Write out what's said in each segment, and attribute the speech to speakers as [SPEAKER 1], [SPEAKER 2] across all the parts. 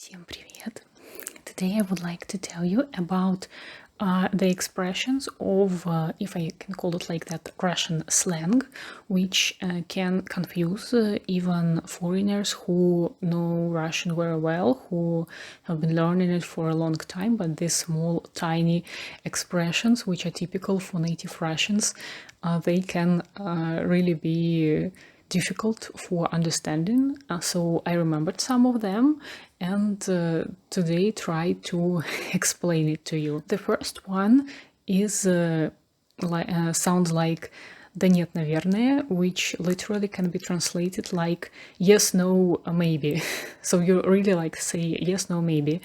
[SPEAKER 1] Всем привет! Today I would like to tell you about the expressions of, if I can call it like that, Russian slang, which can confuse even foreigners who know Russian very well, who have been learning it for a long time, but these small, tiny expressions, which are typical for native Russians, they can really be difficult for understanding. So I remembered some of them and today try to explain it to you. The first one is sounds like "да нет, наверное", which literally can be translated like yes, no, maybe. So you really like say yes, no, maybe.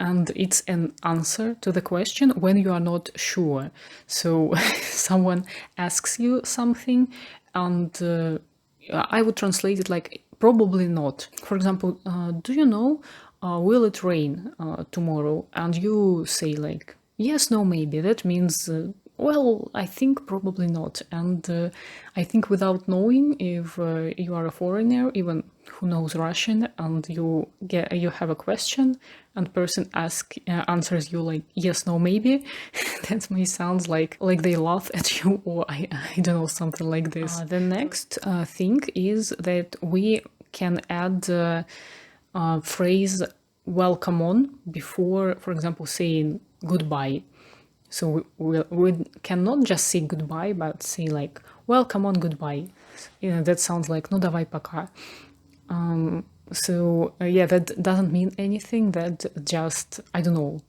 [SPEAKER 1] And it's an answer to the question when you are not sure. So someone asks you something and I would translate it like probably not. For example, do you know, will it rain tomorrow? And you say like, yes, no, maybe. That means, well, I think probably not. And I think without knowing, if you are a foreigner, even who knows Russian, and you have a question, and person answers you like yes, no, maybe, that may sound like they laugh at you, or I don't know, something like this. The next thing is that we can add phrase "welcome on" before, for example, saying goodbye. So we cannot just say goodbye, but say like welcome on, goodbye. That sounds like ну давай пока. So yeah, that doesn't mean anything. That just, I don't know,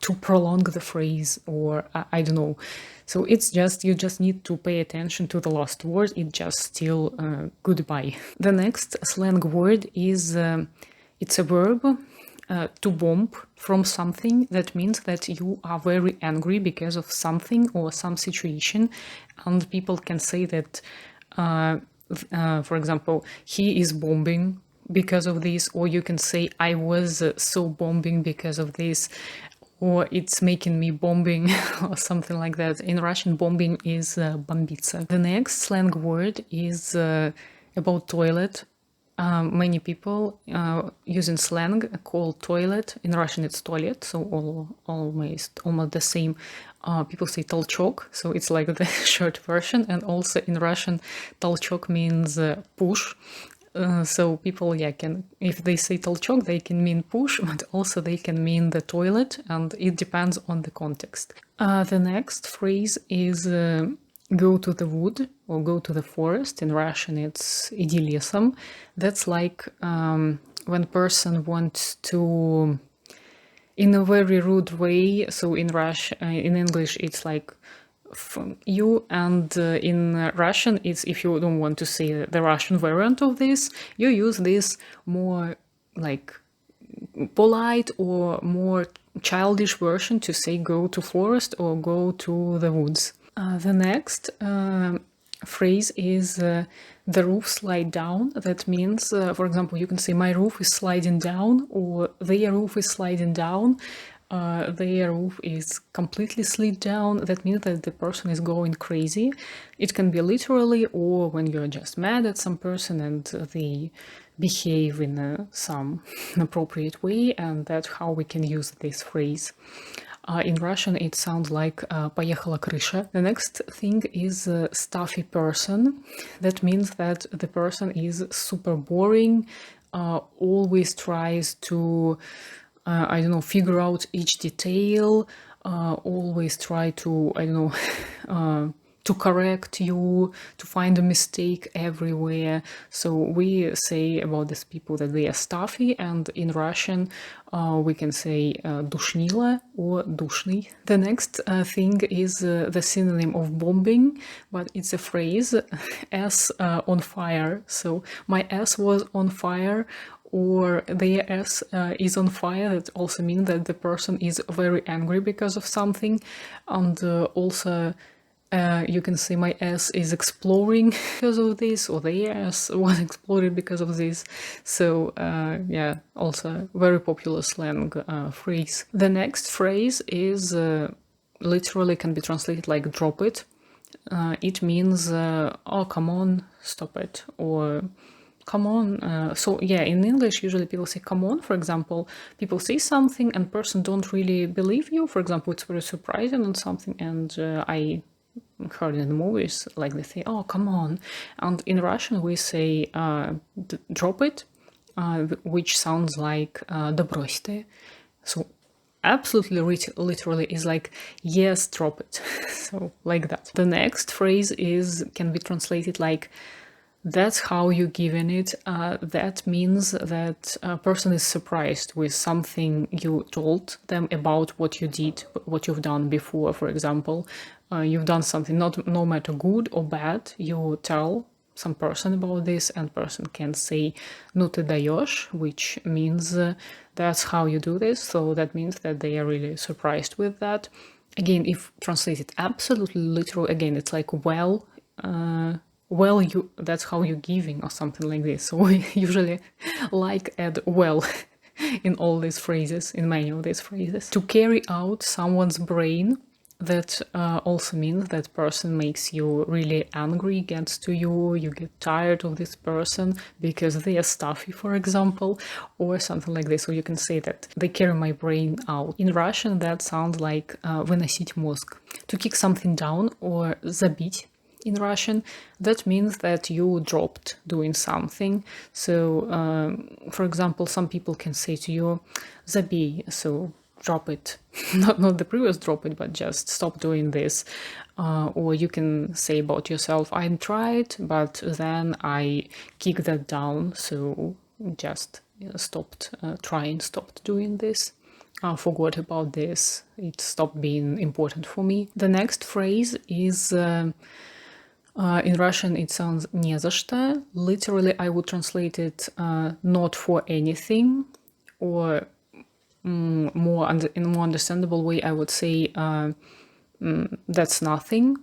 [SPEAKER 1] to prolong the phrase, or I don't know. So it's just, you just need to pay attention to the last word. It's just still goodbye. The next slang word is, it's a verb, to bomb from something. That means that you are very angry because of something or some situation. And people can say that, for example, he is bombing because of this, or you can say I was so bombing because of this, or it's making me bombing, or something like that. In Russian, bombing is bombиться. The next slang word is about toilet. Many people using slang call toilet, in Russian it's toilet, so almost the same. People say толчок, so it's like the short version, and also in Russian толчок means push. So people, can, if they say толчок, they can mean push, but also they can mean the toilet, and it depends on the context. The next phrase is go to the wood or go to the forest. In Russian, it's иди лесом. That's like when person wants to, in a very rude way. So in in English, it's like from you, and in Russian, it's, if you don't want to say the Russian variant of this, you use this more like polite or more childish version to say go to forest or go to the woods. The next phrase is the roof slide down. That means, for example, you can say my roof is sliding down, or their roof is sliding down. Their roof is completely slid down. That means that the person is going crazy. It can be literally, or when you're just mad at some person and they behave in some inappropriate way, and that's how we can use this phrase. In Russian, it sounds like поехала крыша. The next thing is stuffy person. That means that the person is super boring, always tries to, I don't know, figure out each detail, always try to, I don't know, to correct you, to find a mistake everywhere. So we say about these people that they are stuffy, and in Russian we can say душнила or душный. The next thing is the synonym of bombing, but it's a phrase, ass on fire. So my ass was on fire, or their ass is on fire. That also means that the person is very angry because of something. And also you can say my ass is exploring because of this, or their ass was exploded because of this. So yeah, also very popular slang phrase. The next phrase is literally can be translated like drop it. It means oh, come on, stop it, or come on. So yeah, in English, usually people say come on. For example, people say something and person don't really believe you. For example, it's very surprising on something, and I heard in the movies like they say, oh, come on. And in Russian, we say drop it, which sounds like да бросьте. So absolutely literally is like yes, drop it. So like that. The next phrase can be translated like that's how you're giving it. That means that a person is surprised with something you told them about what you did, what you've done before. For example, you've done something, not no matter good or bad, you tell some person about this, and person can say "ну ты даешь," which means that's how you do this. So that means that they are really surprised with that. Again, if translated absolutely literal, again, it's like well, you that's how you're giving or something like this. So we usually like add well in all these phrases, in many of these phrases. To carry out someone's brain, that also means that person makes you really angry, gets to you, you get tired of this person because they are stuffy, for example, or something like this. So you can say that they carry my brain out. In Russian, that sounds like выносить мозг. To kick something down, or забить in Russian, that means that you dropped doing something. So, for example, some people can say to you, забей, so drop it. Not the previous drop it, but just stop doing this. Or you can say about yourself, I tried, but then I kicked that down, so just stopped trying, stopped doing this. Forgot about this. It stopped being important for me. The next phrase is in Russian, it sounds не за что. Literally, I would translate it not for anything, or in a more understandable way, I would say that's nothing,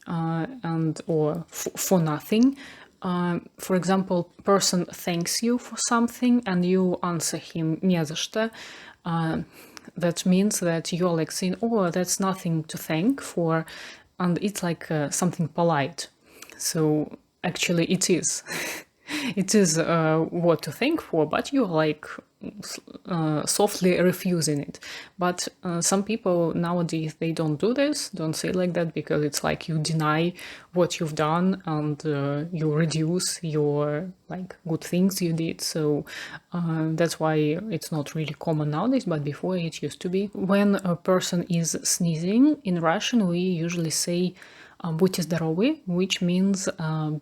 [SPEAKER 1] and or for nothing. For example, person thanks you for something, and you answer him не за что. That means that you're like saying, oh, that's nothing to thank for, and it's like something polite. So actually it is. It is what to thank for, but you're like softly refusing it. But some people nowadays, they don't do this, don't say like that, because it's like you deny what you've done, and you reduce your like good things you did. So that's why it's not really common nowadays, but before it used to be. When a person is sneezing, in Russian we usually say будьте здоровы, which means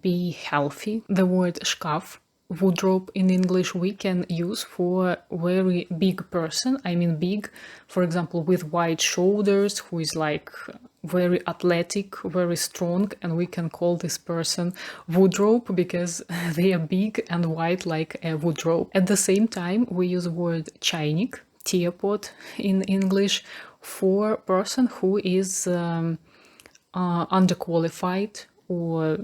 [SPEAKER 1] be healthy. The word шкаф, wardrobe in English, we can use for very big person. I mean big, for example, with wide shoulders, who is like very athletic, very strong, and we can call this person wardrobe because they are big and wide like a wardrobe. At the same time, we use the word чайник, teapot in English, for person who is underqualified, or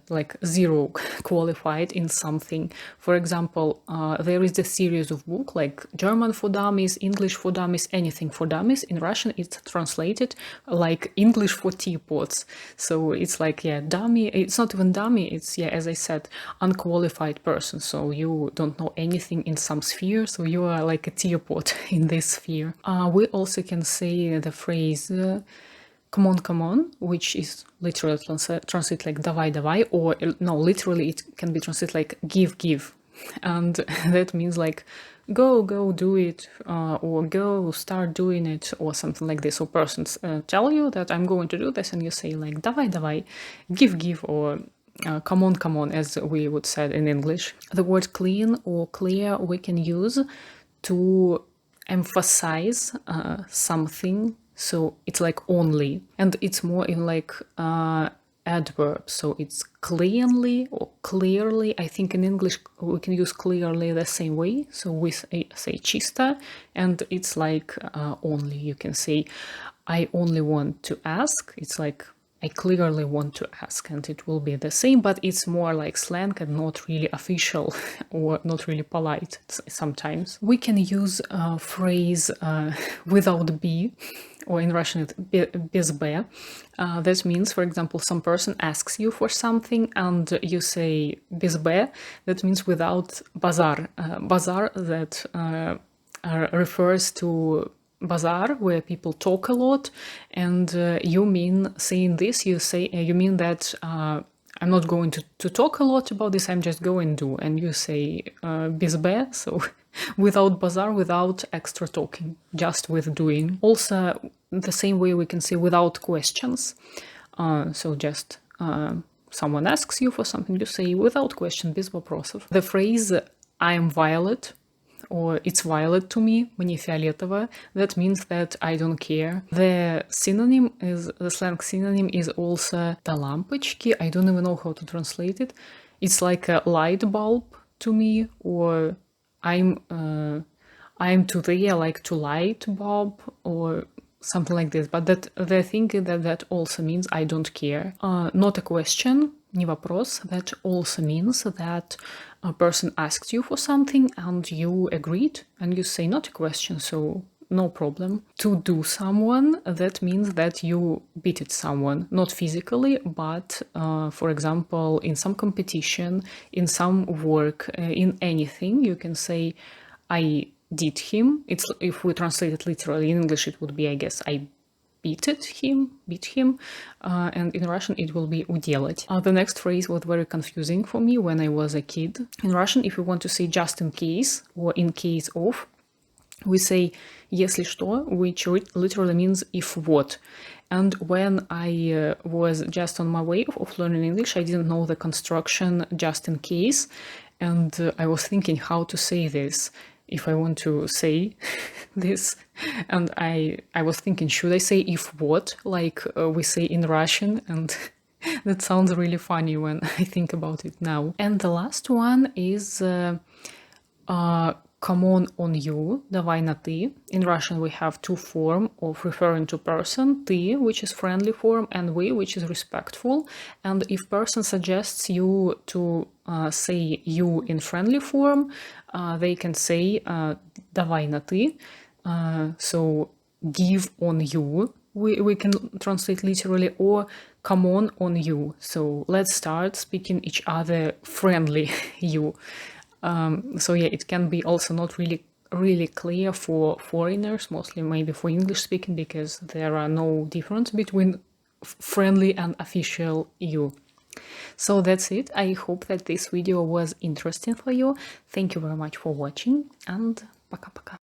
[SPEAKER 1] like zero qualified in something. For example, there is a series of book like German for Dummies, English for Dummies, anything for dummies. In Russian it's translated like English for teapots. So it's like dummy, it's not even dummy, it's as I said, unqualified person. So you don't know anything in some sphere, so you are like a teapot in this sphere. We also can say the phrase come on, which is literally translated like давай, давай, or no, literally it can be translated like give. And that means like go, do it, or go, start doing it, or something like this. So persons tell you that I'm going to do this, and you say like давай, give, or come on, as we would say in English. The word clean or clear we can use to emphasize something. So it's like only, and it's more in like adverb. So it's cleanly or clearly. I think in English we can use clearly the same way. So we say чисто, and it's like only. You can say I only want to ask. It's like I clearly want to ask, and it will be the same, but it's more like slang and not really official or not really polite sometimes. We can use a phrase without be, or in Russian it's без б. That means, for example, some person asks you for something and you say без б. That means without bazar. Bazar that refers to bazaar, where people talk a lot, and you mean saying this, you mean that I'm not going to talk a lot about this, I'm just going to do, and you say без б, so without bazaar, without extra talking, just with doing. Also, the same way we can say without questions, so just someone asks you for something, you say without question, без вопросов. The phrase I'm violet, or it's violet to me, мне фиолетово, that means that I don't care. The slang synonym is also the лампочки. I don't even know how to translate it. It's like a light bulb to me, or I'm today I like to light bulb, or something like this. But the thing is that also means I don't care. Not a question, не вопрос. That also means that a person asks you for something and you agreed, and you say not a question, so no problem. To do someone, that means that you beated someone, not physically, but for example, in some competition, in some work, in anything, you can say I did him. It's, if we translate it literally in English, it would be, I guess, I beat him, and in Russian it will be уделать. The next phrase was very confusing for me when I was a kid. In Russian, if we want to say just in case or in case of, we say если что, which literally means if what. And when I was just on my way of learning English, I didn't know the construction just in case, and I was thinking how to say this if I want to say this, and I was thinking, should I say if what, like we say in Russian, and that sounds really funny when I think about it now. And the last one is come on you, давай на ты. In Russian we have two forms of referring to person, ты, which is friendly form, and we, which is respectful. And if person suggests you to say you in friendly form, they can say давай на ты. So give on you, we can translate literally, or come on you. So let's start speaking each other friendly you. So yeah, it can be also not really clear for foreigners, mostly maybe for English speaking, because there are no difference between friendly and official you. So that's it. I hope that this video was interesting for you. Thank you very much for watching, and пока-пока.